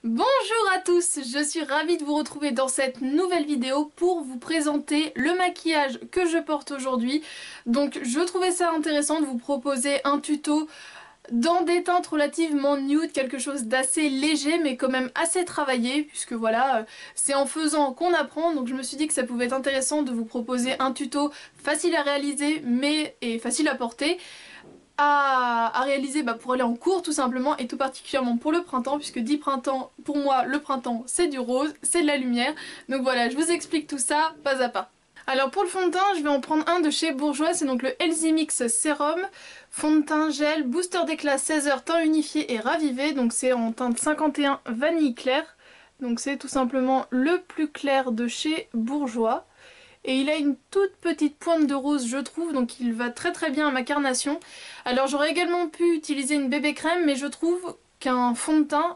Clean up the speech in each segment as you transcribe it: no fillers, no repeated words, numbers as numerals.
Bonjour à tous, je suis ravie de vous retrouver dans cette nouvelle vidéo pour vous présenter le maquillage que je porte aujourd'hui. Donc je trouvais ça intéressant de vous proposer un tuto dans des teintes relativement nude, quelque chose d'assez léger mais quand même assez travaillé, puisque voilà, c'est en faisant qu'on apprend, donc je me suis dit que ça pouvait être intéressant de vous proposer un tuto facile à réaliser et facile à porter. À réaliser pour aller en cours tout simplement, et tout particulièrement pour le printemps, puisque dit printemps, pour moi le printemps c'est du rose, c'est de la lumière, donc voilà, je vous explique tout ça pas à pas. Alors pour le fond de teint, je vais en prendre un de chez Bourjois, c'est donc le Healthy Mix Sérum, fond de teint gel, booster d'éclat 16 heures, teint unifié et ravivé, donc c'est en teinte 51 vanille claire, donc c'est tout simplement le plus clair de chez Bourjois. Et il a une toute petite pointe de rose je trouve, donc il va très très bien à ma carnation. Alors j'aurais également pu utiliser une bébé crème, mais je trouve qu'un fond de teint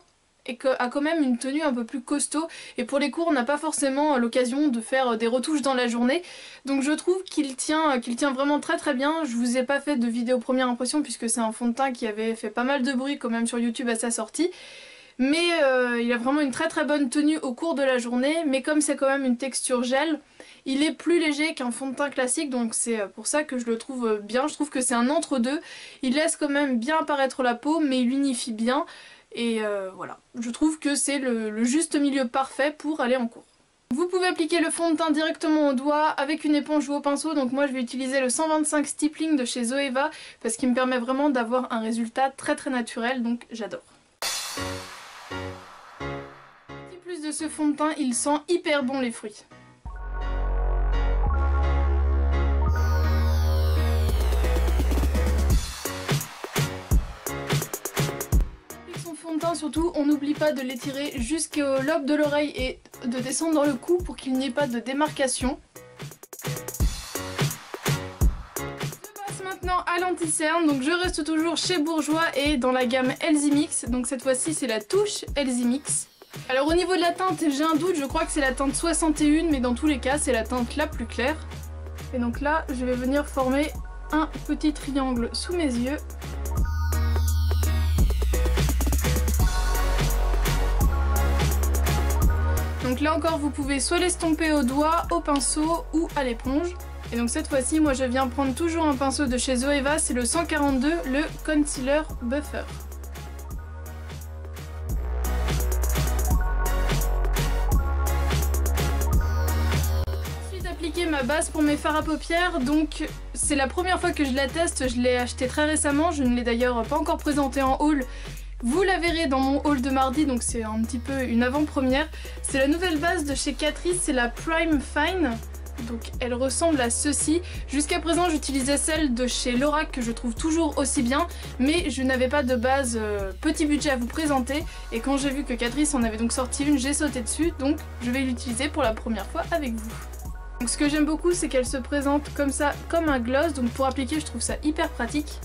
a quand même une tenue un peu plus costaud, et pour les cours on n'a pas forcément l'occasion de faire des retouches dans la journée, donc je trouve qu'il tient vraiment très très bien. Je vous ai pas fait de vidéo première impression puisque c'est un fond de teint qui avait fait pas mal de bruit quand même sur YouTube à sa sortie. Mais il a vraiment une très très bonne tenue au cours de la journée, mais comme c'est quand même une texture gel, il est plus léger qu'un fond de teint classique, donc c'est pour ça que je le trouve bien. Je trouve que c'est un entre-deux, il laisse quand même bien apparaître la peau, mais il unifie bien, et voilà. Je trouve que c'est le juste milieu parfait pour aller en cours. Vous pouvez appliquer le fond de teint directement au doigt avec une éponge ou au pinceau, donc moi je vais utiliser le 125 Stippling de chez Zoeva, parce qu'il me permet vraiment d'avoir un résultat très très naturel, donc j'adore. De ce fond de teint, il sent hyper bon les fruits. Avec son fond de teint surtout, on n'oublie pas de l'étirer jusqu'au lobe de l'oreille et de descendre dans le cou pour qu'il n'y ait pas de démarcation. Je passe maintenant à l'anti-cerne, donc je reste toujours chez Bourjois et dans la gamme Healthy Mix, donc cette fois-ci c'est la touche Healthy Mix. Alors au niveau de la teinte, j'ai un doute, je crois que c'est la teinte 61, mais dans tous les cas c'est la teinte la plus claire. Et donc là je vais venir former un petit triangle sous mes yeux. Donc là encore vous pouvez soit l'estomper au doigt, au pinceau ou à l'éponge. Et donc cette fois-ci moi je viens prendre toujours un pinceau de chez Zoeva, c'est le 142, le Concealer Buffer. Ma base pour mes fards à paupières, donc c'est la première fois que je la teste, je l'ai acheté très récemment, je ne l'ai d'ailleurs pas encore présenté en haul, vous la verrez dans mon haul de mardi, donc c'est un petit peu une avant-première. C'est la nouvelle base de chez Catrice, c'est la Prime Fine, donc elle ressemble à ceci. Jusqu'à présent j'utilisais celle de chez Lorac que je trouve toujours aussi bien, mais je n'avais pas de base petit budget à vous présenter, et quand j'ai vu que Catrice en avait donc sorti une, j'ai sauté dessus, donc je vais l'utiliser pour la première fois avec vous. Donc ce que j'aime beaucoup c'est qu'elle se présente comme ça, comme un gloss, donc pour appliquer je trouve ça hyper pratique.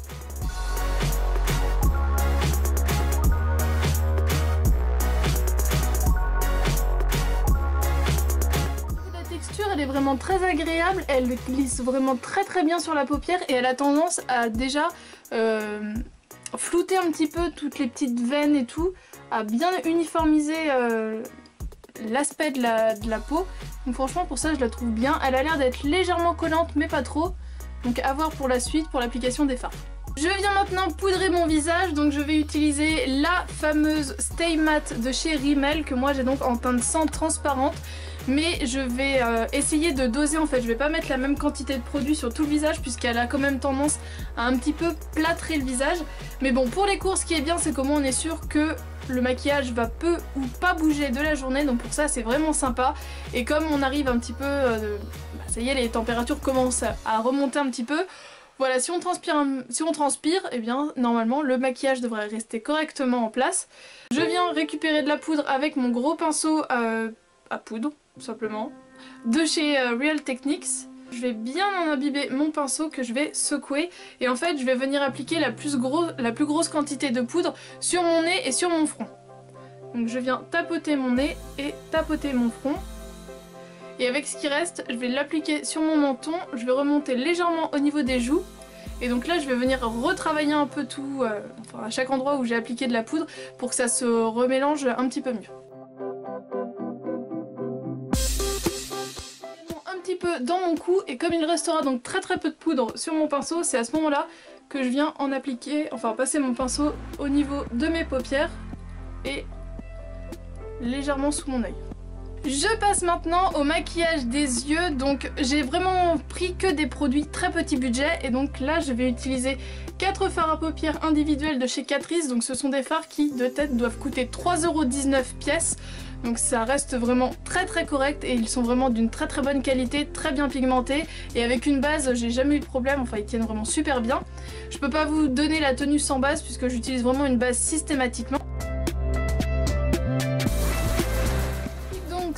La texture elle est vraiment très agréable, elle glisse vraiment très très bien sur la paupière et elle a tendance à déjà flouter un petit peu toutes les petites veines et tout, à bien uniformiser l'aspect de la peau. Donc franchement pour ça je la trouve bien, elle a l'air d'être légèrement collante mais pas trop, donc à voir pour la suite pour l'application des fards. Je viens maintenant poudrer mon visage, donc je vais utiliser la fameuse Stay Matte de chez Rimmel que moi j'ai donc en teinte sang transparente, mais je vais essayer de doser en fait, je vais pas mettre la même quantité de produit sur tout le visage puisqu'elle a quand même tendance à un petit peu plâtrer le visage, mais bon pour les cours ce qui est bien c'est comment on est sûr que le maquillage va peu ou pas bouger de la journée, donc pour ça c'est vraiment sympa. Et comme on arrive un petit peu, ça y est les températures commencent à remonter un petit peu, voilà, si on transpire, eh bien normalement le maquillage devrait rester correctement en place. Je viens récupérer de la poudre avec mon gros pinceau à poudre, tout simplement, de chez Real Techniques. Je vais bien en imbiber mon pinceau que je vais secouer et en fait je vais venir appliquer la plus grosse quantité de poudre sur mon nez et sur mon front. Donc je viens tapoter mon nez et tapoter mon front. Et avec ce qui reste, je vais l'appliquer sur mon menton, je vais remonter légèrement au niveau des joues Et donc là je vais venir retravailler un peu tout, enfin à chaque endroit où j'ai appliqué de la poudre pour que ça se remélange un petit peu mieux. Un petit peu dans mon cou, et comme il restera donc très peu de poudre sur mon pinceau, c'est à ce moment là que je viens en appliquer, enfin passer mon pinceau au niveau de mes paupières et légèrement sous mon œil. Je passe maintenant au maquillage des yeux, donc j'ai vraiment pris que des produits très petit budget et donc là je vais utiliser 4 fards à paupières individuels de chez Catrice, donc ce sont des fards qui de tête doivent coûter 3,19 € pièce, donc ça reste vraiment très correct et ils sont vraiment d'une très bonne qualité, très bien pigmentés et avec une base j'ai jamais eu de problème, enfin ils tiennent vraiment super bien. Je peux pas vous donner la tenue sans base puisque j'utilise vraiment une base systématiquement.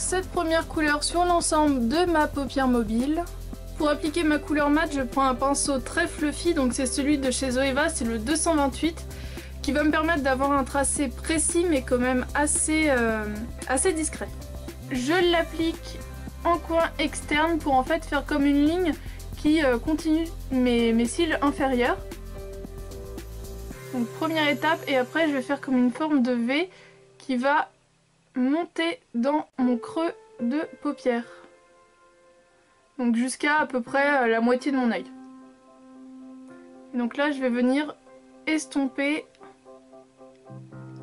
Cette première couleur sur l'ensemble de ma paupière mobile. Pour appliquer ma couleur mat, je prends un pinceau très fluffy, donc c'est celui de chez Zoeva, c'est le 228, qui va me permettre d'avoir un tracé précis mais quand même assez discret. Je l'applique en coin externe pour en fait faire comme une ligne qui continue mes cils inférieurs. Donc première étape, et après je vais faire comme une forme de V qui va monter dans mon creux de paupière, donc jusqu'à à peu près la moitié de mon œil. Et donc là je vais venir estomper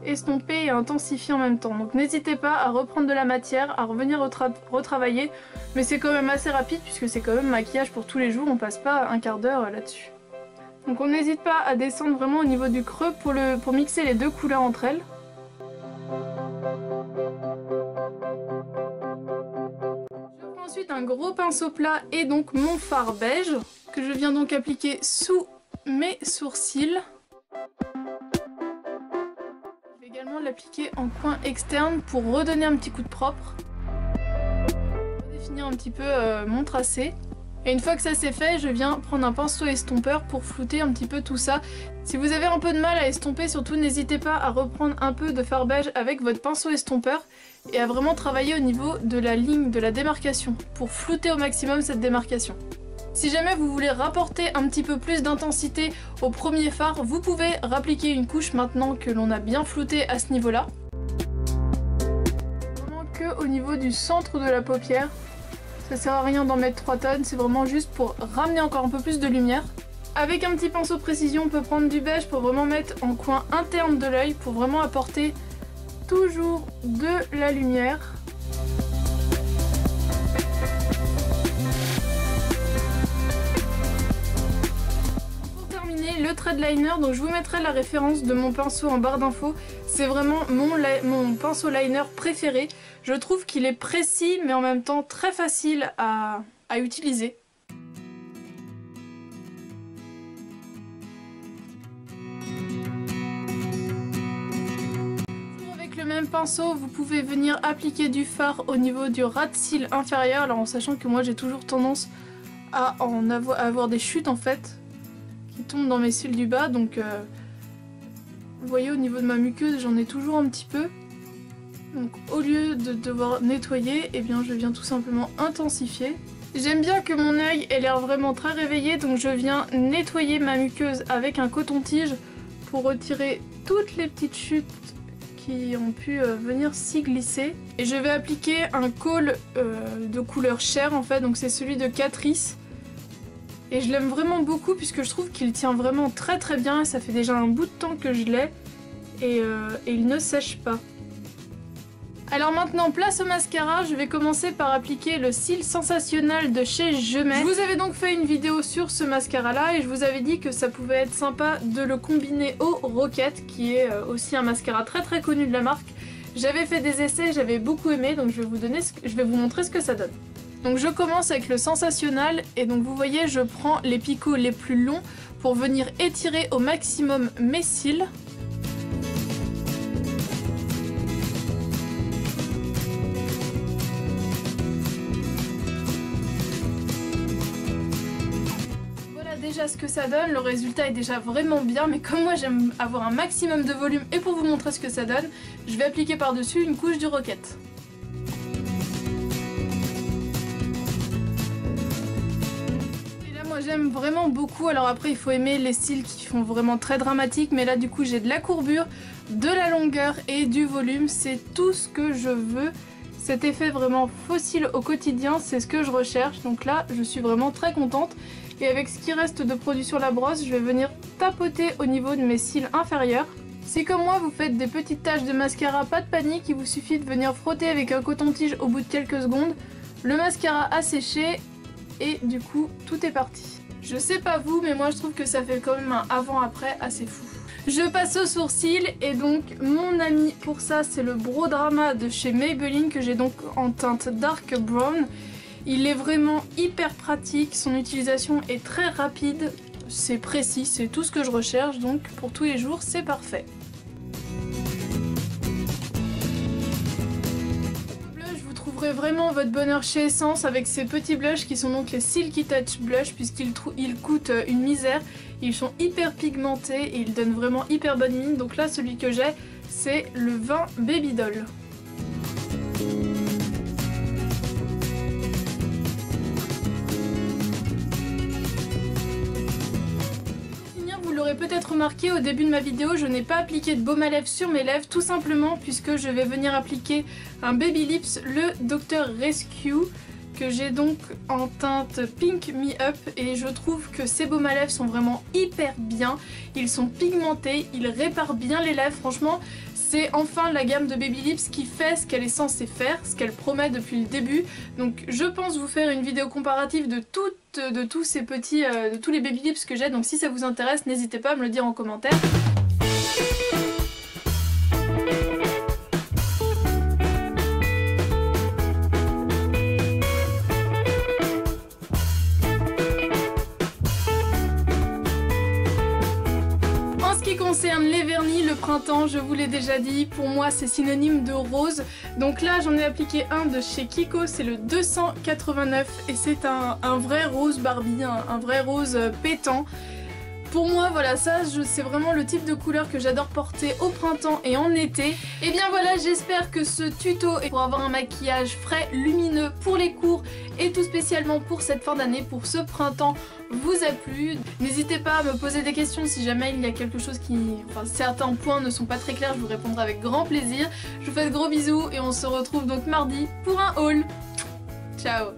et intensifier en même temps, donc n'hésitez pas à reprendre de la matière, à revenir retravailler, mais c'est quand même assez rapide puisque c'est quand même maquillage pour tous les jours, on passe pas un quart d'heure là-dessus. Donc on n'hésite pas à descendre vraiment au niveau du creux pour mixer les deux couleurs entre elles. Ensuite un gros pinceau plat et donc mon fard beige que je viens donc appliquer sous mes sourcils. Je vais également l'appliquer en coin externe pour redonner un petit coup de propre. Définir un petit peu mon tracé. Et une fois que ça c'est fait, je viens prendre un pinceau estompeur pour flouter un petit peu tout ça. Si vous avez un peu de mal à estomper, surtout n'hésitez pas à reprendre un peu de fard beige avec votre pinceau estompeur et à vraiment travailler au niveau de la ligne, de la démarcation, pour flouter au maximum cette démarcation. Si jamais vous voulez rapporter un petit peu plus d'intensité au premier fard, vous pouvez rappliquer une couche maintenant que l'on a bien flouté à ce niveau-là. Vraiment que au niveau du centre de la paupière. Ça sert à rien d'en mettre 3 tonnes, c'est vraiment juste pour ramener encore un peu plus de lumière. Avec un petit pinceau précision, on peut prendre du beige pour vraiment mettre en coin interne de l'œil, pour vraiment apporter toujours de la lumière. Pour terminer, le trade liner, donc je vous mettrai la référence de mon pinceau en barre d'infos. C'est vraiment mon pinceau liner préféré. Je trouve qu'il est précis mais en même temps très facile à utiliser. Avec le même pinceau, vous pouvez venir appliquer du fard au niveau du ras de cils inférieur. Alors en sachant que moi j'ai toujours tendance à avoir des chutes en fait qui tombent dans mes cils du bas. Donc vous voyez au niveau de ma muqueuse j'en ai toujours un petit peu. Donc au lieu de devoir nettoyer, eh bien je viens tout simplement intensifier. J'aime bien que mon œil ait l'air vraiment très réveillé, donc je viens nettoyer ma muqueuse avec un coton-tige pour retirer toutes les petites chutes qui ont pu venir s'y glisser. Et je vais appliquer un col de couleur chair en fait, donc c'est celui de Catrice. Et je l'aime vraiment beaucoup puisque je trouve qu'il tient vraiment très bien, ça fait déjà un bout de temps que je l'ai et il ne sèche pas. Alors maintenant, place au mascara, je vais commencer par appliquer le cil sensationnel de chez Je Mets. Je vous avais donc fait une vidéo sur ce mascara là et je vous avais dit que ça pouvait être sympa de le combiner au Rocket, qui est aussi un mascara très connu de la marque. J'avais fait des essais, j'avais beaucoup aimé, donc je vais vous montrer ce que ça donne. Donc je commence avec le sensationnel et donc vous voyez, je prends les picots les plus longs pour venir étirer au maximum mes cils. Déjà ce que ça donne, le résultat est déjà vraiment bien, mais comme moi j'aime avoir un maximum de volume et pour vous montrer ce que ça donne, je vais appliquer par-dessus une couche du Rocket. Moi j'aime vraiment beaucoup, alors après il faut aimer les styles qui font vraiment très dramatiques, mais là du coup j'ai de la courbure, de la longueur et du volume, c'est tout ce que je veux. Cet effet vraiment fossile au quotidien, c'est ce que je recherche, donc là je suis vraiment très contente. Et avec ce qui reste de produit sur la brosse, je vais venir tapoter au niveau de mes cils inférieurs. Si comme moi vous faites des petites taches de mascara, pas de panique, il vous suffit de venir frotter avec un coton-tige au bout de quelques secondes. Le mascara a séché et du coup tout est parti. Je sais pas vous, mais moi je trouve que ça fait quand même un avant-après assez fou. Je passe aux sourcils et donc mon ami pour ça c'est le Brow Drama de chez Maybelline que j'ai donc en teinte dark brown. Il est vraiment hyper pratique, son utilisation est très rapide, c'est précis, c'est tout ce que je recherche donc pour tous les jours c'est parfait. Vraiment votre bonheur chez Essence avec ces petits blushs qui sont donc les Silky Touch Blush puisqu'ils coûtent une misère. Ils sont hyper pigmentés et ils donnent vraiment hyper bonne mine. Donc là celui que j'ai c'est le 20 Baby Doll. Vous l'aurez peut-être remarqué au début de ma vidéo, je n'ai pas appliqué de baume à lèvres sur mes lèvres tout simplement puisque je vais venir appliquer un Baby Lips, le Dr. Rescue que j'ai donc en teinte Pink Me Up et je trouve que ces baumes à lèvres sont vraiment hyper bien, ils sont pigmentés, ils réparent bien les lèvres, franchement c'est enfin la gamme de Baby Lips qui fait ce qu'elle est censée faire, ce qu'elle promet depuis le début. Donc je pense vous faire une vidéo comparative de tous ces petits, de tous les Baby Lips que j'ai. Donc si ça vous intéresse, n'hésitez pas à me le dire en commentaire. Concerne les vernis, le printemps, je vous l'ai déjà dit, pour moi c'est synonyme de rose. Donc là j'en ai appliqué un de chez Kiko, c'est le 289 et c'est un vrai rose Barbie, un vrai rose pétant. Pour moi voilà, ça c'est vraiment le type de couleur que j'adore porter au printemps et en été. Et bien voilà, j'espère que ce tuto est pour avoir un maquillage frais, lumineux pour les cours et tout spécialement pour cette fin d'année, pour ce printemps vous a plu. N'hésitez pas à me poser des questions si jamais il y a quelque chose qui... Enfin certains points ne sont pas très clairs, je vous répondrai avec grand plaisir. Je vous fais de gros bisous et on se retrouve donc mardi pour un haul. Ciao.